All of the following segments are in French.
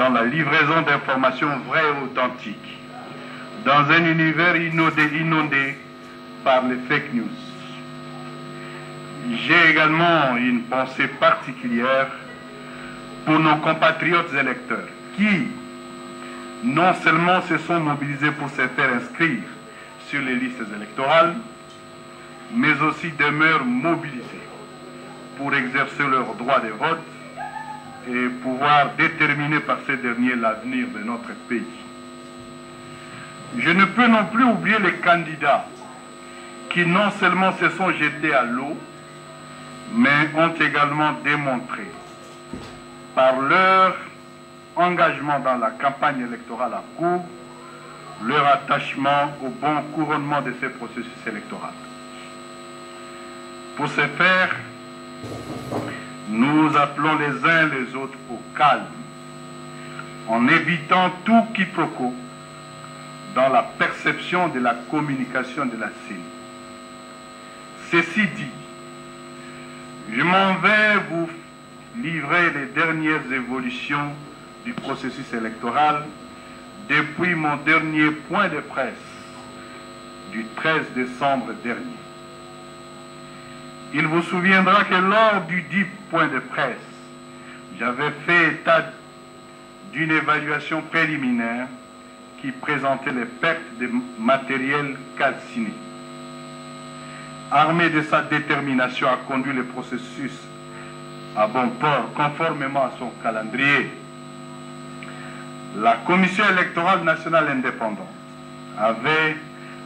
dans la livraison d'informations vraies et authentiques, dans un univers inondé par les fake news. J'ai également une pensée particulière pour nos compatriotes électeurs qui, non seulement se sont mobilisés pour se faire inscrire sur les listes électorales, mais aussi demeurent mobilisés pour exercer leur droit de vote et pouvoir déterminer par ces derniers l'avenir de notre pays. Je ne peux non plus oublier les candidats qui non seulement se sont jetés à l'eau, mais ont également démontré par leur engagement dans la campagne électorale en cours leur attachement au bon couronnement de ces processus électoraux. Pour ce faire, nous appelons les uns les autres au calme, en évitant tout quiproquo dans la perception de la communication de la CENI. Ceci dit, je m'en vais vous livrer les dernières évolutions du processus électoral depuis mon dernier point de presse du 13 décembre dernier. Il vous souviendra que lors du dit point de presse, j'avais fait état d'une évaluation préliminaire qui présentait les pertes de matériel calciné. Armé de sa détermination à conduire le processus à bon port conformément à son calendrier, la Commission électorale nationale indépendante avait,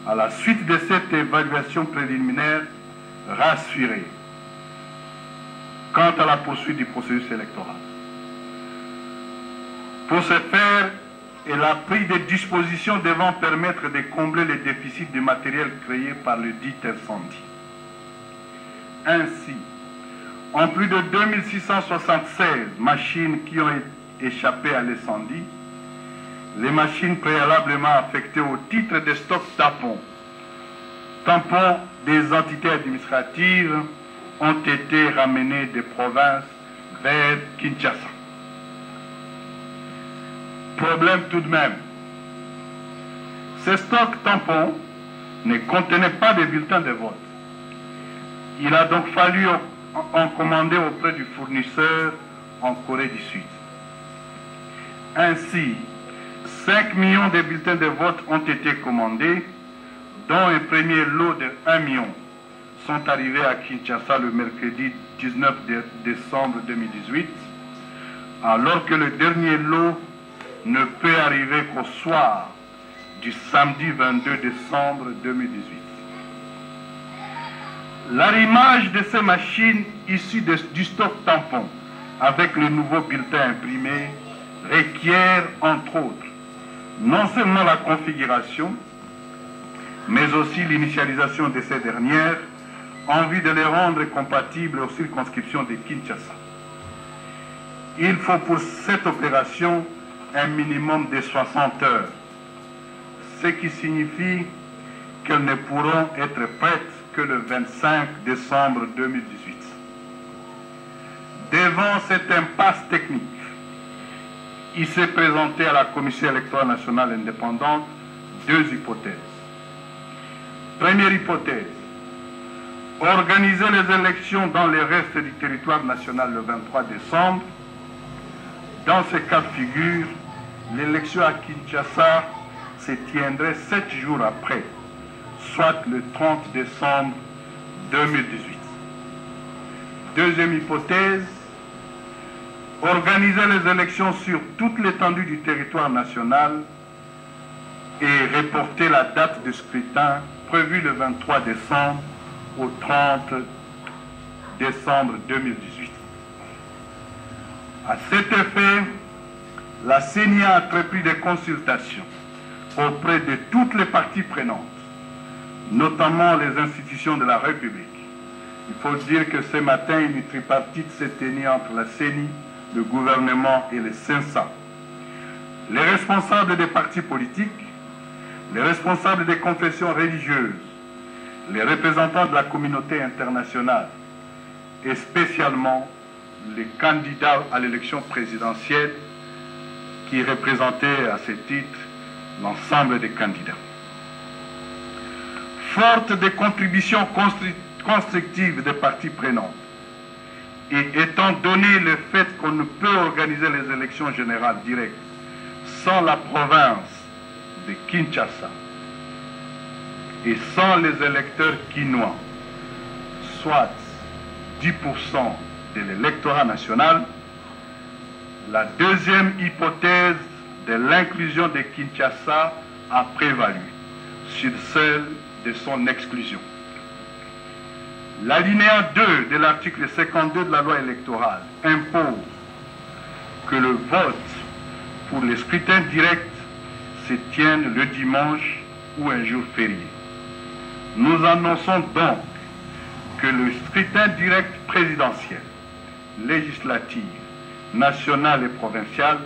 à la suite de cette évaluation préliminaire, rassuré quant à la poursuite du processus électoral. Pour ce faire, elle a pris des dispositions devant permettre de combler les déficits de matériel créés par le dit incendie. Ainsi, en plus de 2676 machines qui ont échappé à l'incendie, les machines préalablement affectées au titre des stocks tampons des entités administratives ont été ramenées des provinces vers Kinshasa. Problème tout de même, ces stocks tampons ne contenaient pas de bulletins de vote. Il a donc fallu en commander auprès du fournisseur en Corée du Sud. Ainsi, 5 millions de bulletins de vote ont été commandés, dont un premier lot de 1 million sont arrivés à Kinshasa le mercredi 19 décembre 2018, alors que le dernier lot ne peut arriver qu'au soir du samedi 22 décembre 2018. L'arrimage de ces machines issues du stock tampon avec le nouveau bulletin imprimé requiert, entre autres, non seulement la configuration, mais aussi l'initialisation de ces dernières en vue de les rendre compatibles aux circonscriptions de Kinshasa. Il faut pour cette opération un minimum de 60 heures, ce qui signifie qu'elles ne pourront être prêtes que le 25 décembre 2018. Devant cette impasse technique, il s'est présenté à la Commission électorale nationale indépendante deux hypothèses. Première hypothèse, organiser les élections dans le reste du territoire national le 23 décembre. Dans ce cas de figure, l'élection à Kinshasa se tiendrait 7 jours après, soit le 30 décembre 2018. Deuxième hypothèse, organiser les élections sur toute l'étendue du territoire national et reporter la date de scrutin prévue le 23 décembre au 30 décembre 2018. À cet effet, la CENI a entrepris des consultations auprès de toutes les parties prenantes, notamment les institutions de la République. Il faut dire que ce matin, une tripartite s'est tenue entre la CENI, le gouvernement et les CENSA. Les responsables des partis politiques, les responsables des confessions religieuses, les représentants de la communauté internationale et spécialement les candidats à l'élection présidentielle qui représentait à ce titre l'ensemble des candidats. Forte des contributions constructives des parties prenantes, et étant donné le fait qu'on ne peut organiser les élections générales directes sans la province de Kinshasa et sans les électeurs quinois, soit 10% de l'électorat national, la deuxième hypothèse de l'inclusion de Kinshasa a prévalu sur celle de son exclusion. L'alinéa 2 de l'article 52 de la loi électorale impose que le vote pour les scrutins directs se tienne le dimanche ou un jour férié. Nous annonçons donc que le scrutin direct présidentiel, législatif, national et provincial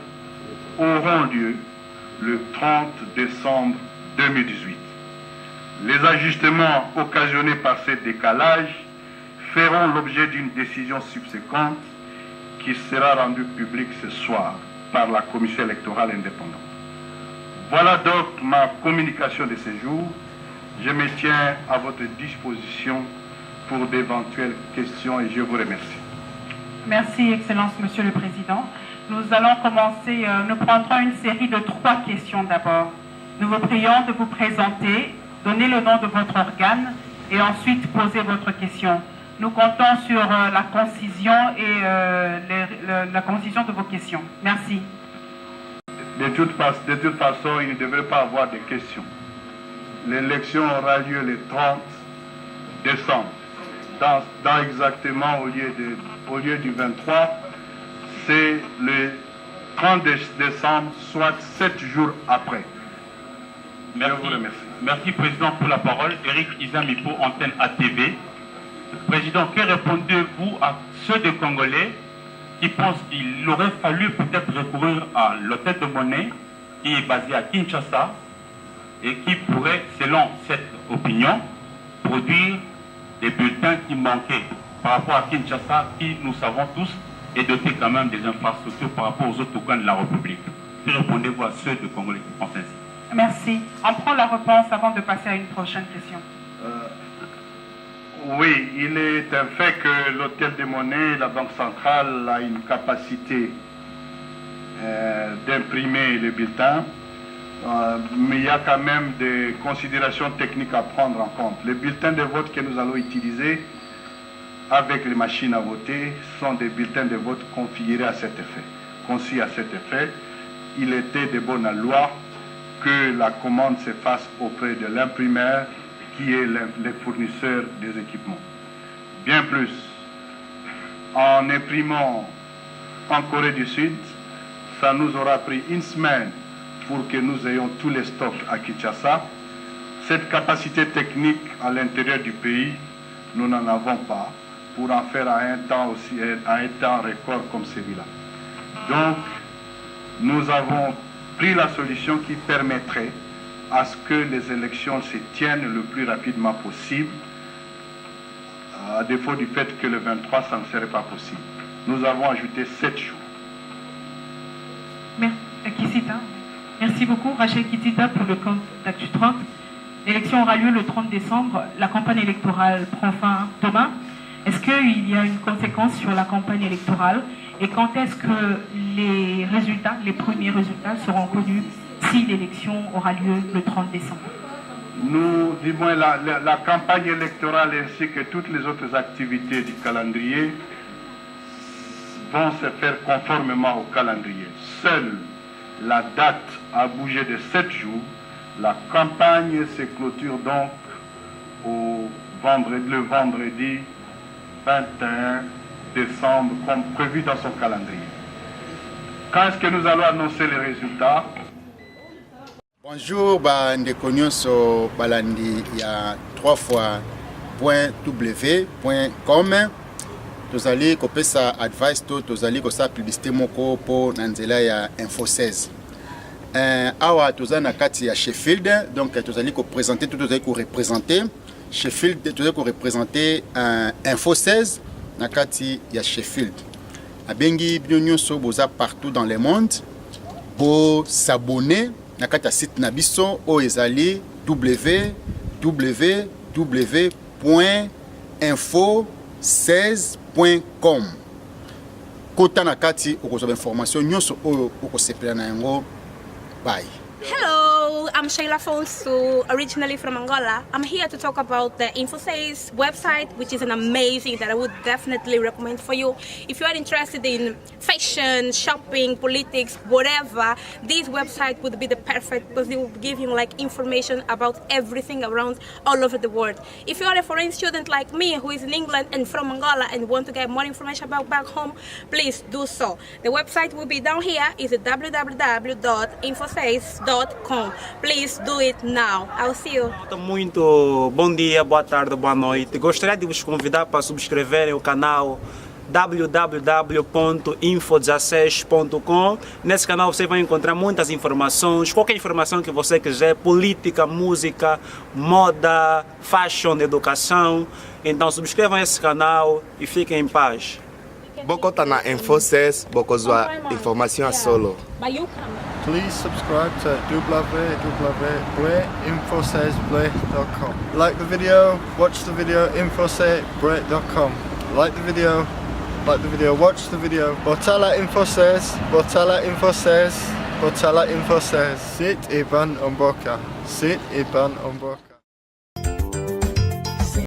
auront lieu le 30 décembre 2018. Les ajustements occasionnés par ce décalage feront l'objet d'une décision subséquente qui sera rendue publique ce soir par la Commission électorale indépendante. Voilà donc ma communication de ce jour. Je me tiens à votre disposition pour d'éventuelles questions et je vous remercie. Merci, Excellence, Monsieur le Président. Nous allons commencer, nous prendrons une série de 3 questions d'abord. Nous vous prions de vous présenter, donner le nom de votre organe et ensuite poser votre question. Nous comptons sur la concision et la concision de vos questions. Merci. De toute façon, il ne devrait pas avoir de questions. L'élection aura lieu le 30 décembre. Dans exactement, au lieu du 23, c'est le 30 décembre, soit 7 jours après. Merci. Je vous remercie. Merci, Président, pour la parole. Eric Izamipo, antenne ATV. Président, que répondez-vous à ceux des Congolais qui pensent qu'il aurait fallu peut-être recourir à l'hôtel de monnaie qui est basé à Kinshasa et qui pourrait, selon cette opinion, produire des bulletins qui manquaient par rapport à Kinshasa, qui, nous savons tous, est doté quand même des infrastructures par rapport aux autres organes de la République. Que répondez-vous à ceux des Congolais qui pensent ainsi? Merci. On prend la réponse avant de passer à une prochaine question. Oui, il est un fait que l'hôtel des monnaies, la Banque centrale, a une capacité d'imprimer les bulletins, mais il y a quand même des considérations techniques à prendre en compte. Les bulletins de vote que nous allons utiliser avec les machines à voter sont des bulletins de vote configurés à cet effet, conçus à cet effet. Il était de bonne loi que la commande se fasse auprès de l'imprimeur qui est le fournisseur des équipements. Bien plus, en imprimant en Corée du Sud, ça nous aura pris une semaine pour que nous ayons tous les stocks à Kinshasa. Cette capacité technique à l'intérieur du pays, nous n'en avons pas pour en faire à un temps record comme celui-là. Donc, nous avons pris la solution qui permettrait à ce que les élections se tiennent le plus rapidement possible, à défaut du fait que le 23, ça ne serait pas possible. Nous avons ajouté 7 jours. Merci beaucoup, Rachel Kitita, pour le compte d'Actu 30. L'élection aura lieu le 30 décembre. La campagne électorale prend fin demain. Est-ce qu'il y a une conséquence sur la campagne électorale? Et quand est-ce que les résultats, les premiers résultats seront connus si l'élection aura lieu le 30 décembre? Nous, du moins, la campagne électorale ainsi que toutes les autres activités du calendrier vont se faire conformément au calendrier. Seule la date a bougé de 7 jours. La campagne se clôture donc le vendredi 21 décembre, comme prévu dans son calendrier. Quand est-ce que nous allons annoncer les résultats? Bonjour, ndeko nyonso balandi ya 3w.w.com. Tozali kopesa advice to tozali kosa publicité moko po na nzela ya Info 16. Awa tozali na kati ya Sheffield, donc tozali ko présenter tout tozali ko représenter Sheffield, tozali ko représenter Info 16 na kati ya Sheffield. Abengi bino nyonso boza partout dans le monde. bo s'abonner na kati ya site na biso o ezali www.info16.com. Kota na kati okozwa information nyonso oyo okosepela na yango. Bye. Hello, I'm Sheila Fonsu, originally from Angola. I'm here to talk about the Info6 website, which is an amazing that I would definitely recommend for you. If you are interested in fashion, shopping, politics, whatever, this website would be the perfect because it will give you like information about everything around all over the world. If you are a foreign student like me who is in England and from Angola and want to get more information about back home, please do so. The website will be down here. It's www.info6.com. Please do it now. I'll see you. Muito bom dia, boa tarde, boa noite. Gostaria de vos convidar para subscreverem o canal www.info16.com. Nesse canal você vai encontrar muitas informações, qualquer informação que você quiser, política, música, moda, fashion, educação. Então subscrevam esse canal e fiquem em paz. Boko tá na Info6, Boko zua informação a solo. Please subscribe to www.info6.com. Like the video, watch the video, info6.com. Like the video, watch the video. Botala Info6, Botala Info6, Botala Info6. Sit Iban Omboka. Sit Iban Omboka.